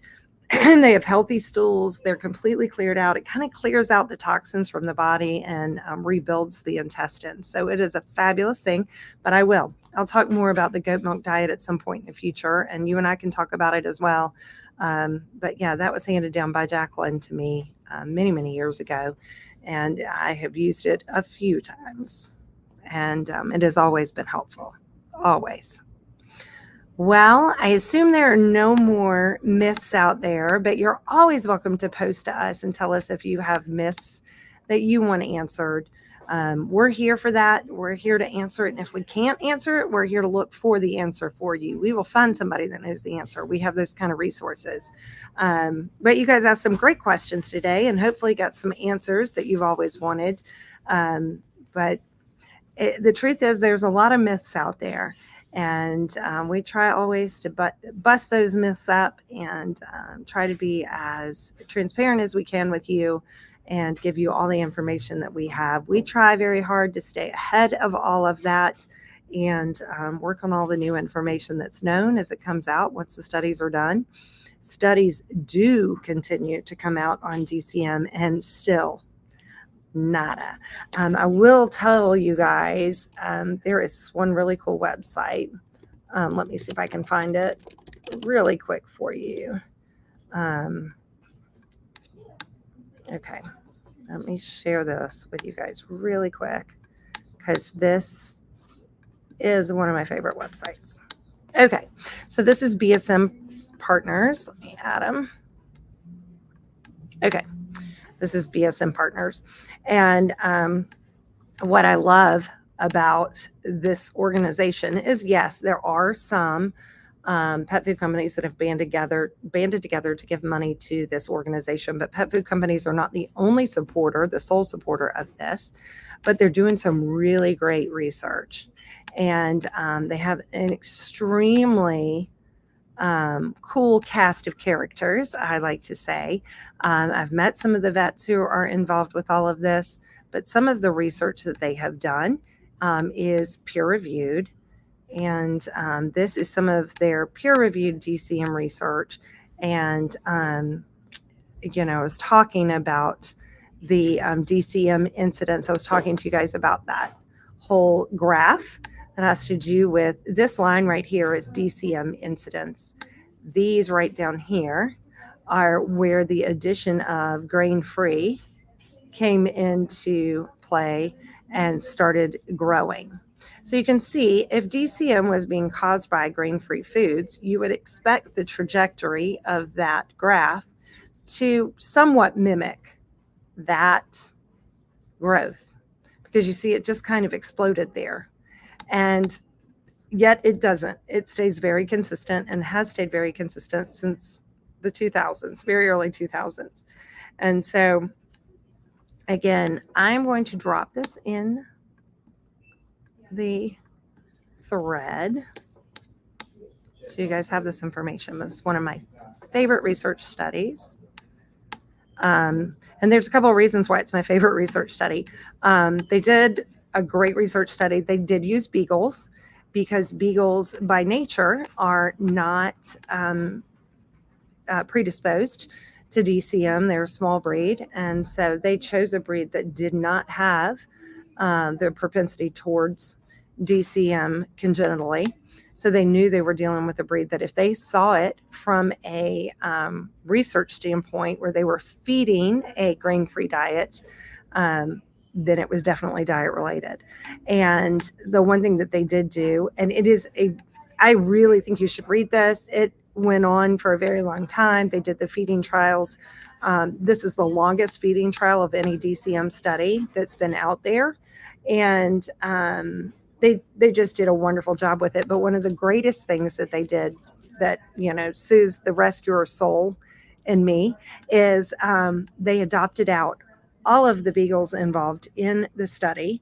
they have healthy stools. They're completely cleared out. It kind of clears out the toxins from the body and rebuilds the intestines. So it is a fabulous thing, but I'll talk more about the goat milk diet at some point in the future, and you and I can talk about it as well. But yeah, that was handed down by Jacqueline to me many, many years ago, and I have used it a few times, and it has always been helpful, always. Well, I assume there are no more myths out there, but you're always welcome to post to us and tell us if you have myths that you want answered. We're here for that. We're here to answer it. And if we can't answer it, we're here to look for the answer for you. We will find somebody that knows the answer. We have those kind of resources. But you guys asked some great questions today and hopefully got some answers that you've always wanted. But the truth is there's a lot of myths out there. And we try always to bust those myths up and try to be as transparent as we can with you and give you all the information that we have. We try very hard to stay ahead of all of that and work on all the new information that's known as it comes out once the studies are done. Studies do continue to come out on DCM and still nada. I will tell you guys, there is one really cool website. Let me see if I can find it really quick for you. Okay, let me share this with you guys really quick because this is one of my favorite websites. Okay, so this is BSM Partners. Let me add them. Okay. This is BSM Partners. And what I love about this organization is, yes, there are some pet food companies that have banded together to give money to this organization. But pet food companies are not the only supporter, the sole supporter of this, but they're doing some really great research. And they have an extremely cool cast of characters, I like to say. I've met some of the vets who are involved with all of this, but some of the research that they have done is peer-reviewed. And this is some of their peer-reviewed DCM research. And, I was talking about the DCM incidents. I was talking to you guys about that whole graph that has to do with this line right here is DCM incidents. These right down here are where the addition of grain-free came into play and started growing. So you can see if DCM was being caused by grain-free foods, you would expect the trajectory of that graph to somewhat mimic that growth because you see it just kind of exploded there. And yet it doesn't. It stays very consistent and has stayed very consistent since the 2000s, very early 2000s. And so, again, I'm going to drop this in the thread so you guys have this information. This is one of my favorite research studies. And there's a couple of reasons why it's my favorite research study. They did a great research study. They did use beagles because beagles by nature are not predisposed to DCM. They're a small breed. And so they chose a breed that did not have the propensity towards DCM congenitally. So they knew they were dealing with a breed that if they saw it from a research standpoint where they were feeding a grain-free diet, then it was definitely diet related. And the one thing that they did do, and I really think you should read this. It went on for a very long time. They did the feeding trials. This is the longest feeding trial of any DCM study that's been out there. And they just did a wonderful job with it. But one of the greatest things that they did that, soothes the rescuer soul in me is they adopted out all of the beagles involved in the study,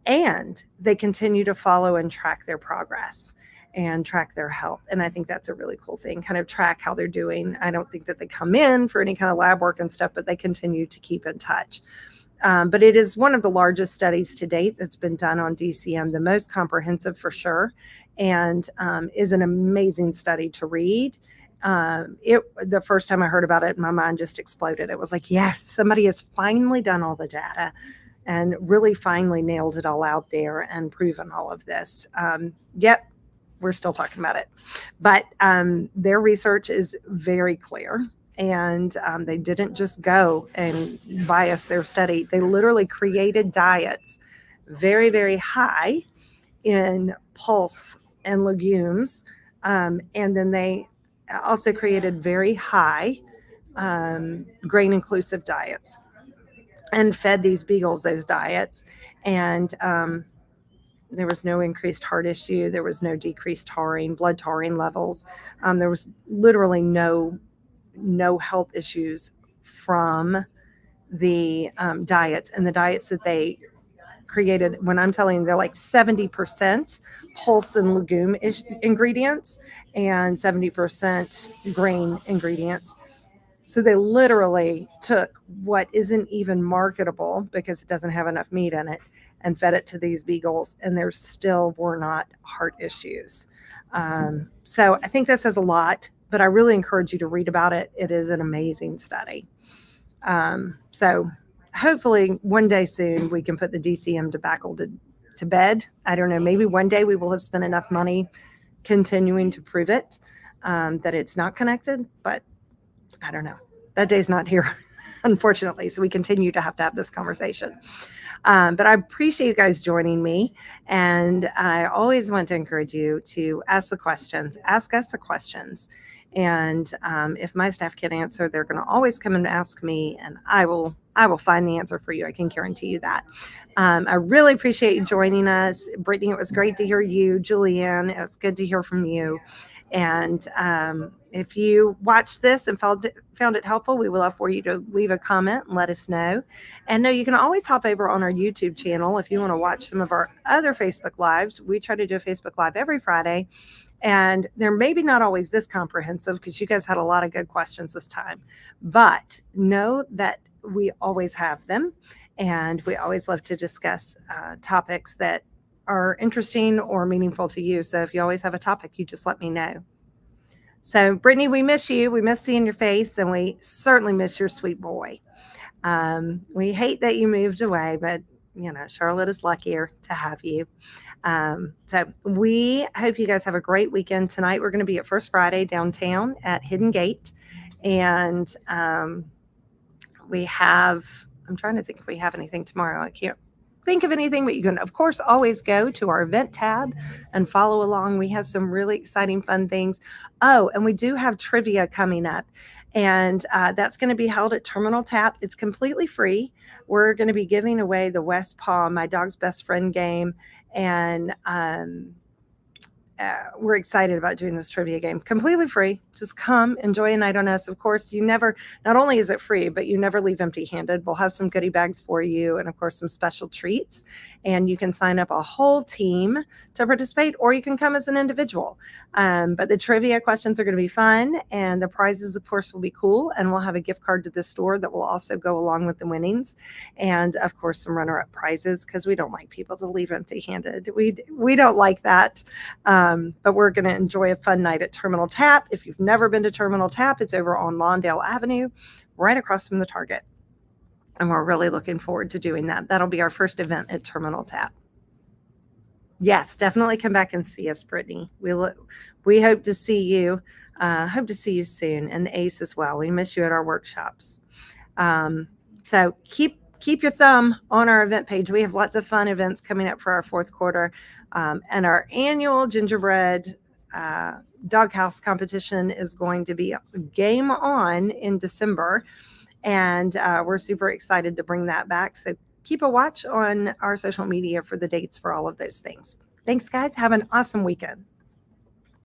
and they continue to follow and track their progress and track their health. And I think that's a really cool thing, kind of track how they're doing. I don't think that they come in for any kind of lab work and stuff, but they continue to keep in touch. But it is one of the largest studies to date that's been done on DCM, the most comprehensive for sure, and is an amazing study to read. The first time I heard about it, my mind just exploded. It was like, yes, somebody has finally done all the data and really finally nailed it all out there and proven all of this. Yep, we're still talking about it. But their research is very clear. And they didn't just go and bias their study. They literally created diets very, very high in pulse and legumes. And then they also created very high grain inclusive diets and fed these beagles those diets. And there was no increased heart issue. There was no decreased taurine, blood taurine levels. There was literally no health issues from the diets, and the diets that they created. When I'm telling you, they're like 70% pulse and legume ingredients and 70% grain ingredients. So they literally took what isn't even marketable because it doesn't have enough meat in it and fed it to these beagles, and there still were not heart issues. So I think this says a lot, but I really encourage you to read about it. It is an amazing study. So hopefully one day soon we can put the DCM debacle to bed. I don't know, maybe one day we will have spent enough money continuing to prove it, that it's not connected, but I don't know. That day's not here, unfortunately. So we continue to have this conversation. But I appreciate you guys joining me. And I always want to encourage you to ask the questions, ask us the questions. And if my staff can't answer, they're going to always come and ask me, and I will find the answer for you. I can guarantee you that. I really appreciate you joining us. Brittany, it was great to hear you. Julianne, it was good to hear from you. And if you watched this and found it helpful, we would love for you to leave a comment and let us know. And no, you can always hop over on our YouTube channel if you want to watch some of our other Facebook Lives. We try to do a Facebook Live every Friday. And they're maybe not always this comprehensive because you guys had a lot of good questions this time. But know that we always have them. And we always love to discuss topics that are interesting or meaningful to you. So if you always have a topic, you just let me know. So Brittany, we miss you. We miss seeing your face, and we certainly miss your sweet boy. We hate that you moved away, but Charlotte is luckier to have you. So we hope you guys have a great weekend. Tonight we're going to be at First Friday downtown at Hidden Gate, and I'm trying to think if we have anything tomorrow. I can't think of anything, but you can, of course, always go to our event tab and follow along. We have some really exciting, fun things. Oh, and we do have trivia coming up, and that's going to be held at Terminal Tap. It's completely free. We're going to be giving away the West Paw, My Dog's Best Friend game, and we're excited about doing this trivia game. Completely free. Just come, enjoy a night on us. Of course, not only is it free, but you never leave empty handed. We'll have some goodie bags for you and, of course, some special treats. And you can sign up a whole team to participate, or you can come as an individual. But the trivia questions are going to be fun, and the prizes, of course, will be cool. And we'll have a gift card to the store that will also go along with the winnings. And, of course, some runner-up prizes, because we don't like people to leave empty handed. We don't like that. But we're going to enjoy a fun night at Terminal Tap. If you've never been to Terminal Tap, it's over on Lawndale Avenue, right across from the Target. And we're really looking forward to doing that. That'll be our first event at Terminal Tap. Yes, definitely come back and see us, Brittany. We hope to see you. Hope to see you soon, and Ace as well. We miss you at our workshops. So keep your thumb on our event page. We have lots of fun events coming up for our fourth quarter, and our annual gingerbread doghouse competition is going to be game on in December, and we're super excited to bring that back. So keep a watch on our social media for the dates for all of those things. Thanks, guys. Have an awesome weekend.